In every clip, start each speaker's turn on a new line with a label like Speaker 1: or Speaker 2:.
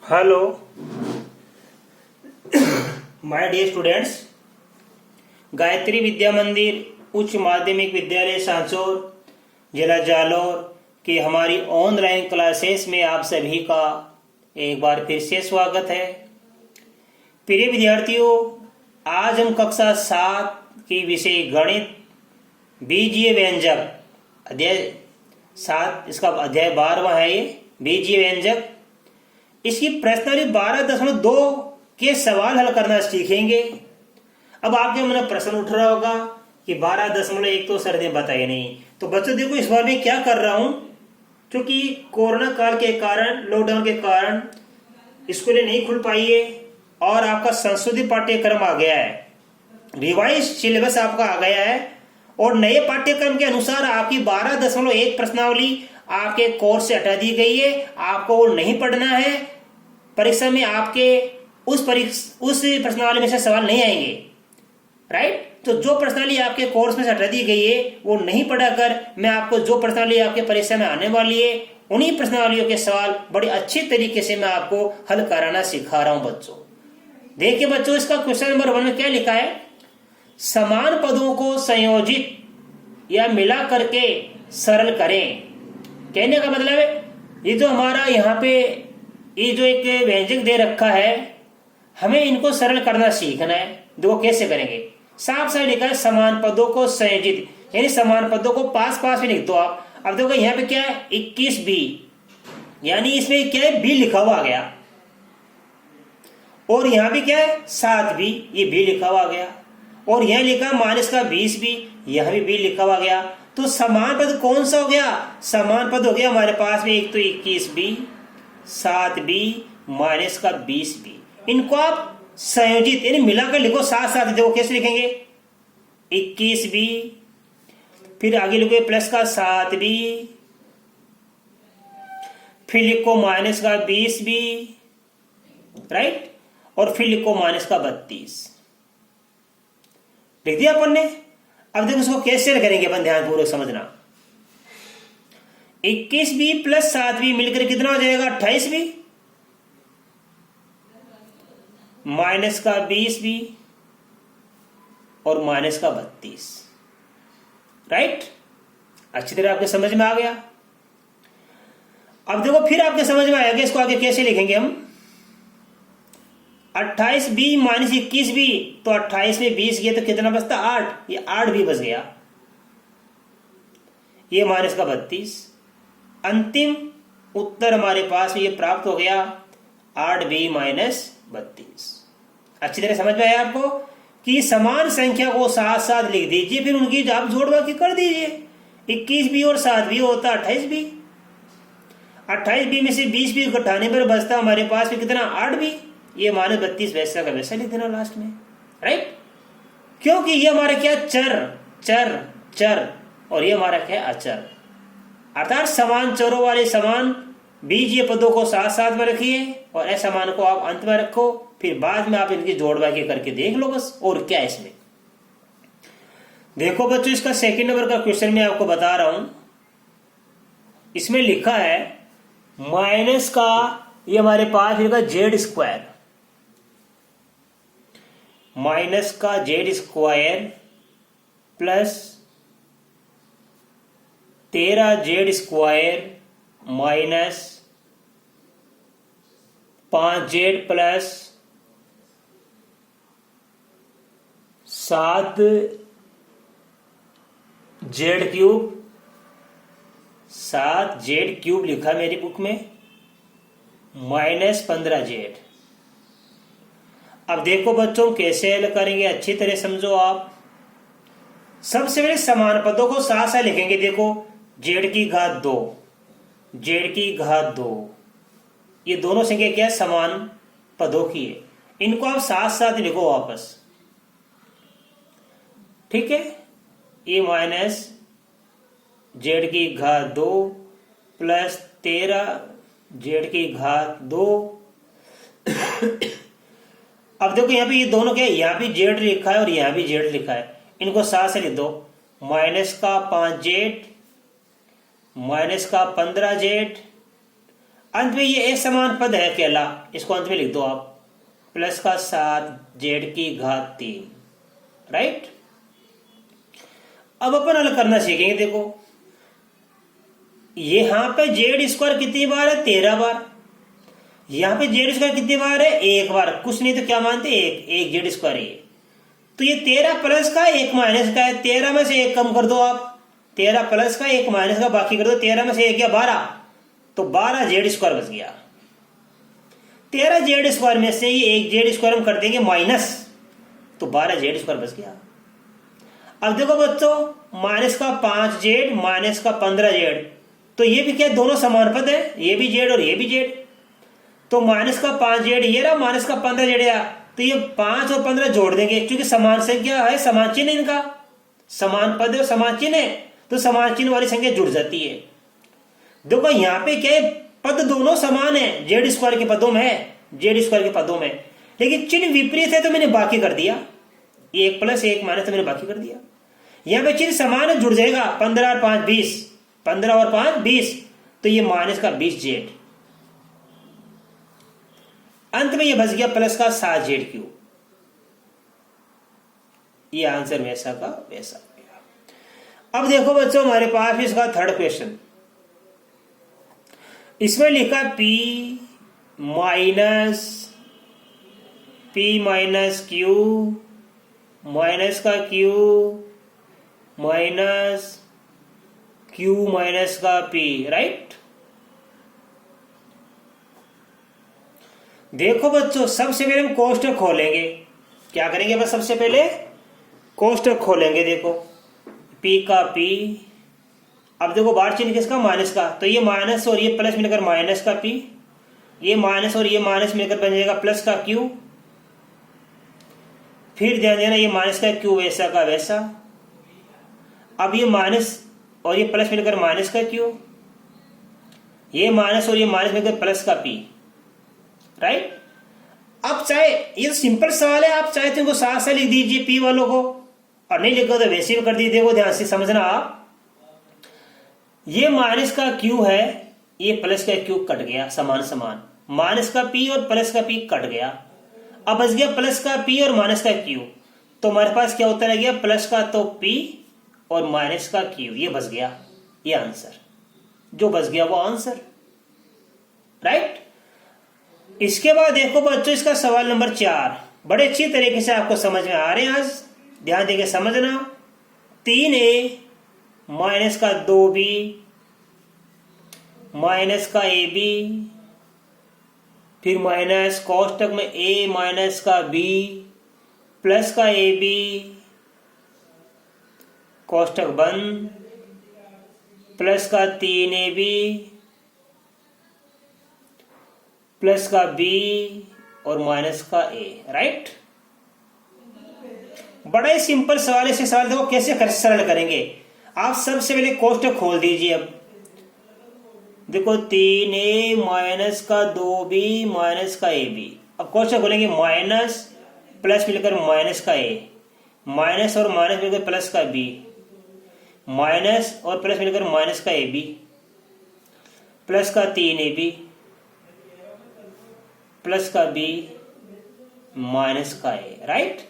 Speaker 1: Hello my dear students, Gayatri Vidya Mandir उच्च माध्यमिक विद्यालय सांचौर जिला जालौर की हमारी ऑनलाइन क्लासेस में आप सभी का एक बार फिर से स्वागत है। प्रिय विद्यार्थियों, आज हम कक्षा 7 की विषय गणित बीजीय व्यंजक अध्याय 7 इसका अध्याय 12वां है। ये बीजीय व्यंजक इसकी प्रश्नावली 12.2 के सवाल हल करना सीखेंगे। अब आपके मन में प्रश्न उठ रहा होगा कि 12.1 तो सर ने बताया नहीं। तो बच्चों देखो, इस बार मैं क्या कर रहा हूं, क्योंकि कोरोना काल के कारण, लॉकडाउन के कारण स्कूलें नहीं खुल पाई है और आपका संशोधित पाठ्यक्रम आ गया है, रिवाइज सिलेबस आपका आ गया है और नए पाठ्यक्रम के अनुसार आपकी 12.1 प्रश्नावली आपके कोर्स से हटा दी गई है। आपको वो नहीं पढ़ना है। परीक्षा में आपके उस प्रश्नावली में से सवाल नहीं आएंगे, राइट। तो जो प्रश्नावली आपके कोर्स में से हटा दी गई है वो नहीं पढ़ाकर मैं आपको जो प्रश्नावली आपके परीक्षा में आने वाली है उन्हीं प्रश्नावलियों के सवाल बड़े अच्छे तरीके से मैं आपको हल कराना सिखा रहा हूं बच्चों। देखिए बच्चों, इसका क्वेश्चन नंबर 1 में क्या लिखा है, समान पदों को संयोजित या मिला करके सरल करें। कहने का मतलब है, ये जो हमारा यहाँ पे ये जो एक व्यंजक दे रखा है, हमें इनको सरल करना सीखना है। देखो कैसे करेंगे, साफ साफ लिखा है समान पदों को संयोजित, यानी समान पदों को पास पास में लिख दो आप। अब देखो यहाँ पे क्या है 21b, यानी इसमें क्या है b लिखा हुआ आ गया, और यहाँ भी क्या है 7b, ये b लिखा हुआ आ गया, और यहाँ लिखा माइनस का 20b, यहाँ भी b लिखा हुआ आ गया। तो समान पद कौन सा हो गया, समान पद हो गया हमारे पास में एक तो 21b, 7b माइनस का 20b। इनको आप संयोजित यानी मिलाकर लिखो साथ साथ। देखो कैसे लिखेंगे, 21b, फिर आगे लिखो प्लस का 7b, फिर लिखो माइनस का 20b, राइट, और फिर लिखो माइनस का 32। लिख दिया अपन ने। अब देखो इसको कैसे करेंगे अपन, ध्यान पूर्वक समझना। 21b प्लस 7b मिलकर कितना हो जाएगा 28b, माइनस का 20b और माइनस का 32, राइट। अच्छी तरह आपके समझ में आ गया। अब देखो फिर आपके समझ में आएगा इसको आगे कैसे लिखेंगे हम। 28b माइनस 21b, तो 28 में 20 गया तो कितना बचता 8, ये 8 भी बच गया, ये माइनस का 32। अंतिम उत्तर हमारे पास ये प्राप्त हो गया 8b माइनस 32। अच्छी तरह समझ में आया आपको कि समान संख्या को साथ साथ लिख दीजिए, फिर उनकी आप जोड़ बाकी कर दीजिए। 21b और 7b होता 28b, 28b में से 20b घटाने पर बचता हमारे पास में कितना 8b, ये माइनस 32 वैसा का वैसा लिख देना लास्ट में, राइट। क्योंकि ये हमारा क्या चर चर चर और ये हमारा क्या अचर, अर्थात समान चरों वाले समान बीजीय पदों को साथ साथ में रखिए और असमान को आप अंत में रखो, फिर बाद में आप इनकी जोड़ बाकी करके देख लो बस। और क्या इसमें देखो बच्चों, इसका सेकंड नंबर का क्वेश्चन मैं आपको बता रहा हूं। इसमें लिखा है माइनस का ये हमारे पास लिखा जेड स्क्वायर, माइनस का Z square plus 13 Z square minus 5 Z plus 7 Z cube, 7 Z cube लिखा मेरी बुक में, माइनस 15 जेड। अब देखो बच्चों कैसे हल करेंगे, अच्छी तरह समझो आप। सबसे पहले समान पदों को साथ साथ लिखेंगे। देखो जेड की घात 2, जेड की घात 2, ये दोनों संख्या क्या है समान पदों की है, इनको आप साथ साथ लिखो वापस, ठीक है। ये माइनस जेड की घात 2 प्लस 13 जेड की घात 2। अब देखो यहाँ पे ये दोनों क्या है, यहाँ भी जेड लिखा है और यहाँ भी जेड लिखा है, इनको साथ से लिख दो। माइनस का 5 जेड माइनस का 15 जेड अंत में ये एक समान पद है अकेला, इसको अंत में लिख दो आप, प्लस का 7z3, राइट। अब अपन हल करना सीखेंगे। देखो यहां पे जेड स्क्वायर कितनी बार है, 13 बार। यहां पे जेड स्क्वायर कितनी बार है, 1 बार। कुछ नहीं तो क्या मानते, एक जेड स्क्वायर है। तो ये 13 प्लस का 1 माइनस का है, 13 में से 1 कम कर दो आप, 13 प्लस का 1 माइनस का, बाकी कर दो 13 में से 1 या 12, तो 12 जेड स्क्वायर बच गया। 13 जेड स्क्वायर में से ये 1 जेड स्क्वायर हम कर देंगे माइनस, तो 12 जेड स्क्वायर बच गया। अब देखो बच्चों, माइनस का 5 जेड माइनस का 15 जेड, तो ये भी क्या, दोनों समान पद है, ये भी जेड और ये भी जेड। तो माइनस का 5 जेड ये रहा, माइनस का 15 जेड या, तो ये 5 और 15 जोड़ देंगे, क्योंकि समान संख्या है, समान चिन्ह इनका, समान पद और समान चिन्ह है, तो समान चिन्ह वाली संख्या जुड़ जाती है। देखो यहां पे क्या है, पद दोनों समान है, जेड स्क्वायर के पदों में, जेड स्क्वायर के पदों में, लेकिन चिन्ह विपरीत है तो मैंने बाकी कर दिया, 1 प्लस 1 माइनस, तो मैंने बाकी कर दिया। यहां पे चिन्ह समान है, जुड़ जाएगा, 15 और 5 20, 15 और 5 20, तो ये माइनस का 20 जेड। अंत में ये बच गया प्लस का 7 जेड क्यूब। ये आंसर वैसा का वैसा गया। अब देखो बच्चों, हमारे पास भी इसका थर्ड क्वेश्चन, इसमें लिखा p माइनस क्यू माइनस का क्यू माइनस क्यू माइनस का p, राइट। देखो बच्चों, सबसे पहले हम कोष्टक खोलेंगे। क्या करेंगे, बस सबसे पहले कोष्टक खोलेंगे। देखो p का p, अब देखो बाहर चिन्ह किसका, माइनस का, तो ये माइनस और ये प्लस मिलकर माइनस का p, ये माइनस और ये माइनस मिलकर बन जाएगा प्लस का q। फिर ध्यान देना, ये माइनस का q वैसा का वैसा। अब ये माइनस और ये प्लस मिलकर माइनस का q, ये माइनस और ये माइनस मिलकर प्लस का p, राइट। अब चाहे, ये तो सिंपल सवाल है, आप चाहे तो इनको साथ साथ लिख दीजिए p वालों को, और नहीं लिखो तो वैसे भी कर दीजिए। देखो ध्यान से समझना आप, ये माइनस का q है, ये प्लस का q कट गया, समान समान, माइनस का p और प्लस का p कट गया। अब बच गया प्लस का p और माइनस का q, तो हमारे पास क्या उत्तर आ गया, प्लस का तो p और माइनस का q, ये बच गया। ये आंसर जो बच गया वो आंसर, राइट। इसके बाद देखो बच्चों, इसका सवाल नंबर 4 बड़े अच्छी तरीके से आपको समझ में आ रहे हैं, आज ध्यान देके समझना। 3a माइनस का 2b माइनस का ab, फिर माइनस कोष्टक में a माइनस का b प्लस का ab, कोष्टक बंद, प्लस का 3ab प्लस का b और माइनस का a, राइट। बड़ा ही सिंपल सवाल है। इसे सवाल देखो कैसे सरल करेंगे। आप सबसे पहले कोष्टक खोल दीजिए। अब देखो 3a माइनस का 2b माइनस का ab, अब कोष्टक खोलेंगे, माइनस प्लस मिलकर माइनस का a, माइनस और माइनस मिलकर प्लस का b, माइनस और प्लस मिलकर माइनस का ab, प्लस का 3ab प्लस का b माइनस का a, राइट।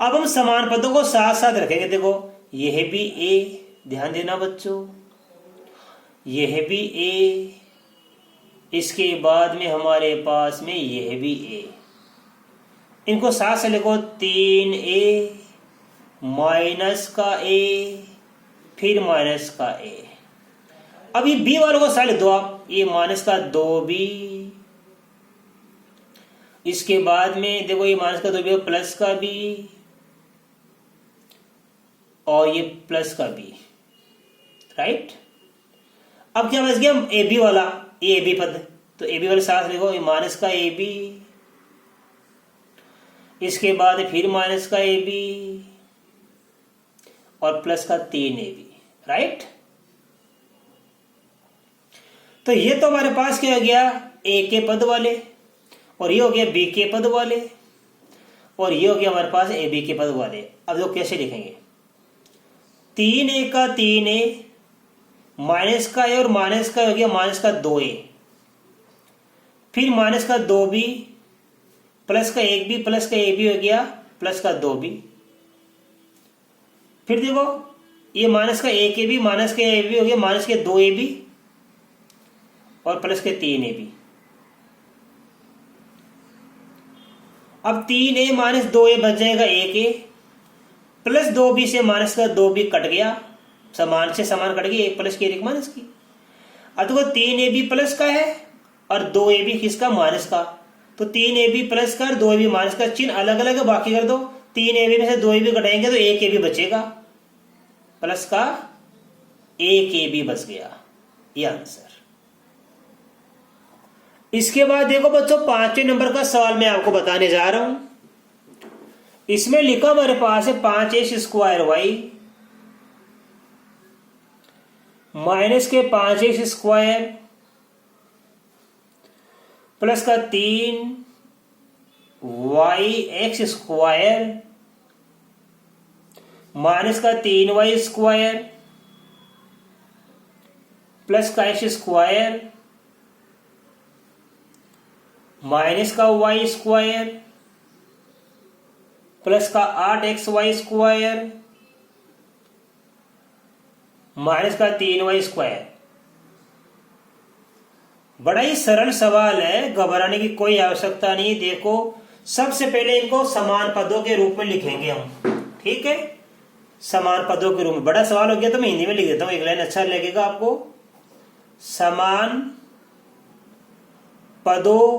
Speaker 1: अब हम समान पदों को साथ साथ रखेंगे। देखो यह भी a, ध्यान देना बच्चों, यह भी a, इसके बाद में हमारे पास में यह भी a, इनको साथ से लिखो, 3a माइनस का a फिर माइनस का a। अब ये b वालों को साथ लिख दो आप, ये माइनस का 2b, इसके बाद में देखो ये माइनस का 2b प्लस का b और ये प्लस का b, राइट। अब क्या बच गया, ए बी वाला, ये ए बी पद, तो ए बी वाले साथ लिखो, ये माइनस का ए बी, इसके बाद फिर माइनस का ए बी और प्लस का 3ab, राइट। तो ये तो हमारे पास क्या हो गया, ए के पद वाले, और ये हो गया बी के पद वाले, और ये हो गया हमारे पास ए बी के पद वाले। अब देखो कैसे लिखेंगे, 3a का 3a माइनस का ए और माइनस का हो गया माइनस का 2a, फिर माइनस का 2b प्लस का 1b प्लस का ab हो गया प्लस का 2b। फिर देखो ये माइनस का 1ab माइनस का ab हो गया माइनस के 2ab और प्लस के 3ab। अब 3a माइनस 2a बच जाएगा 1a प्लस 2b से माइनस का 2b कट गया, समान से समान कट गई, 1 प्लस की 1 माइनस की। अब देखो 3ab प्लस का है और 2ab किसका, माइनस का। तो 3ab प्लस का और 2ab माइनस का चिन्ह अलग अलग है, बाकी कर दो। 3ab में से 2ab घटाएंगे तो 1ab बचेगा, प्लस का 1ab बच गया, ये आंसर। इसके बाद देखो बच्चों 5वें नंबर का सवाल मैं आपको बताने जा रहा हूं। इसमें लिखा हमारे पास है 5x² y माइनस के 5x² प्लस का 3yx² माइनस का 3y² प्लस का x² माइनस का y² प्लस का 8xy² माइनस का 3y²। बड़ा ही सरल सवाल है, घबराने की कोई आवश्यकता नहीं। देखो सबसे पहले इनको समान पदों के रूप में लिखेंगे हम, ठीक है, समान पदों के रूप में। बड़ा सवाल हो गया तो मैं हिंदी में लिख देता हूं, एक लाइन अच्छा लगेगा आपको। समान पदों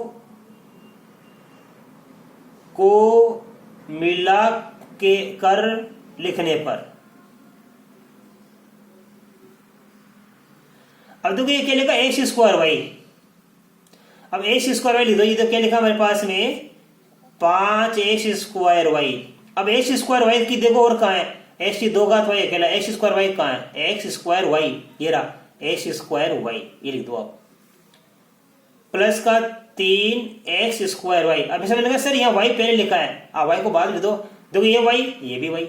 Speaker 1: को मिला के कर लिखने पर, अब देखो ये क्या लिखा, x²y। अब x² लिख दो, ये तो क्या लिखा हमारे पास में 5x²y। अब x² की देखो और कहां है, x की 2 घात y अकेला, x² कहां है, x²y, ये रहा x²y, ये लिख दो आप। प्लस का 3x²y। अब समझ लगा सर यहाँ y पहले लिखा है, y को बाद लिख दो। देखो ये y, ये भी y,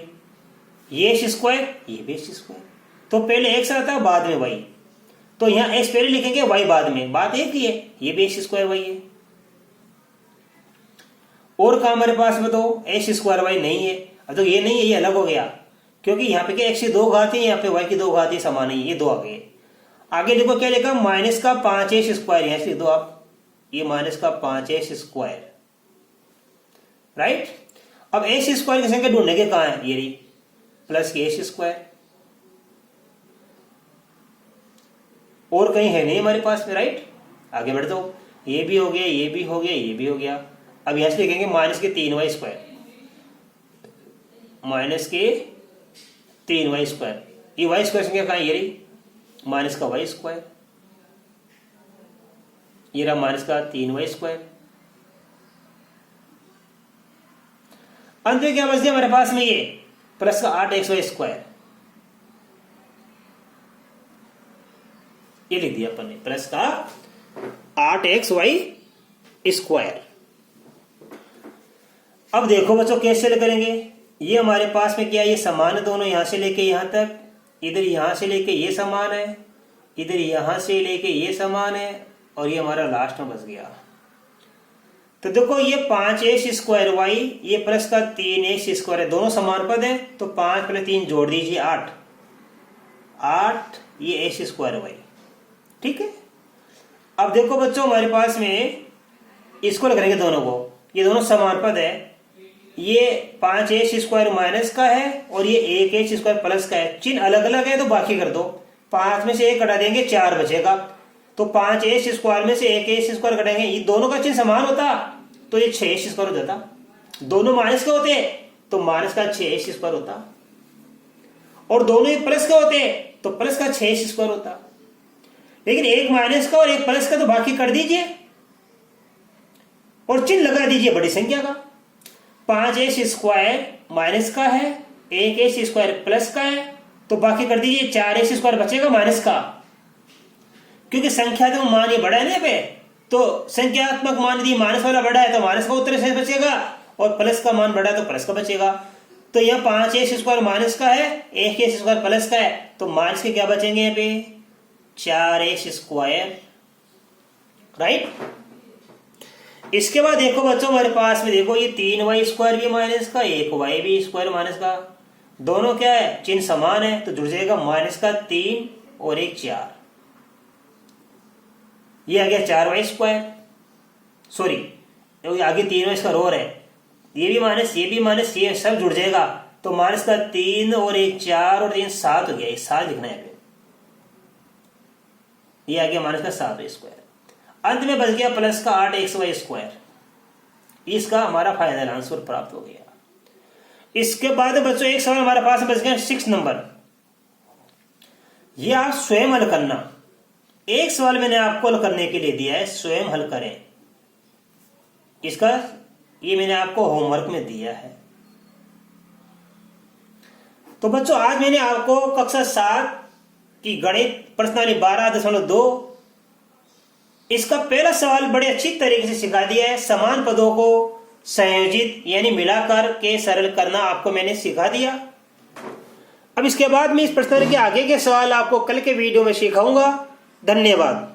Speaker 1: ये x², ये भी x²। तो पहले x आता है बाद में y, तो यहाँ x पहले लिखेंगे y बाद में, बात एक ही है, ये भी x²y है। और कहा हमारे पास में तो x²y नहीं है। अब तो ये नहीं है, ये अलग हो गया, क्योंकि यहाँ पे क्या x की 2 घात है, यहाँ पे y की 2 घात ही समान है, ये 2 आ गए। आगे देखो क्या लिखा, माइनस का 5x², यहाँ से लिख दो आप, ये माइनस का 5x², राइट। अब x² की संख्या ढूंढने के कहां है, ये रही, प्लस की x²। और कहीं है नहीं हमारे पास में, राइट। आगे बढ़ दो, ये भी हो गया, ये भी हो गया, ये भी हो गया। अब यहां से लिखेंगे माइनस के 3y², माइनस के 3y²। ये y² संख्या कहां है, ये रही, माइनस का y², ये रहा माइनस का 3y²। अंत में क्या बच गया हमारे पास में, ये प्लस का 8xy², ये लिख दिया अपन ने, प्लस का 8xy²। अब देखो बच्चों कैसे करेंगे, ये हमारे पास में क्या, ये समान है दोनों, यहां से लेके यहां तक, इधर यहां से लेके ये समान है, इधर यहां से लेके ये समान है, और ये हमारा लास्ट में बच गया। तो देखो ये 5x²y, ये प्लस का 3x² है, दोनों समान पद है, तो 5 + 3 जोड़ दीजिए 8, ये x²y, ठीक है। अब देखो बच्चों हमारे पास में इसको लगाएंगे दोनों को, ये दोनों समान पद है, ये 5x² माइनस का है और ये 1x² प्लस का है, चिन्ह अलग अलग है तो बाकी कर दो। 5 में से 1 कटा देंगे 4 बचेगा, तो 5x² में से 1x² कटेंगे, ये दोनों का चिन्ह समान होता तो ये 6x² हो जाता। दोनों माइनस के होते तो माइनस का 6x² होता, और दोनों ही प्लस के होते तो प्लस का 6x² होता। लेकिन एक माइनस का और एक प्लस का, तो बाकी कर दीजिए और चिन्ह लगा दीजिए बड़ी संख्या का। 5x² माइनस का है, 1x² प्लस का है, तो बाकी कर दीजिए 4x² बचेगा माइनस का, क्योंकि संख्यात्मक मान ये बड़ा है ना पे, तो संख्यात्मक मान यदि माइनस वाला बड़ा है तो माइनस का उत्तर से बचेगा, और प्लस का मान बड़ा है तो प्लस का बचेगा। तो यहाँ 5x² माइनस का है, 1x² प्लस का है, तो माइनस के क्या बचेंगे यहाँ पे 4x², राइट। इसके बाद देखो बच्चों हमारे पास में देखो ये 3y² भी माइनस का 1y भी स्क्वायर माइनस का, दोनों क्या है चिन्ह समान है तो जुड़ जाएगा माइनस का 3 और 1 4। ये आ गया 4y², सॉरी आगे 3y इसका रोर है, ये भी माइनस ये सब जुड़ जाएगा तो माइनस का 3 और 1 4 और 3 7 हो गया, ये 7 लिखना है। ये आ गया माइनस का 7y²। अंत में बच गया प्लस का 8xy²। इसका हमारा फाइनल आंसर प्राप्त हो गया। इसके बाद बच्चों एक सवाल हमारे पास बच गया 6 नंबर। ये आप स्वयं हल करना, एक सवाल मैंने आपको हल करने के लिए दिया है, स्वयं हल करें। इसका ये मैंने आपको होमवर्क में दिया है। तो बच्चों आज मैंने आपको कक्षा 7 की गणित प्रश्नावली 12.2 इसका पहला सवाल बड़े अच्छी तरीके से सिखा दिया है। समान पदों को संयोजित यानी मिलाकर के सरल करना आपको मैंने सिखा दिया। अब इसके बाद में इस प्रश्नावली के आगे के सवाल आपको कल के वीडियो में सिखाऊंगा। धन्यवाद।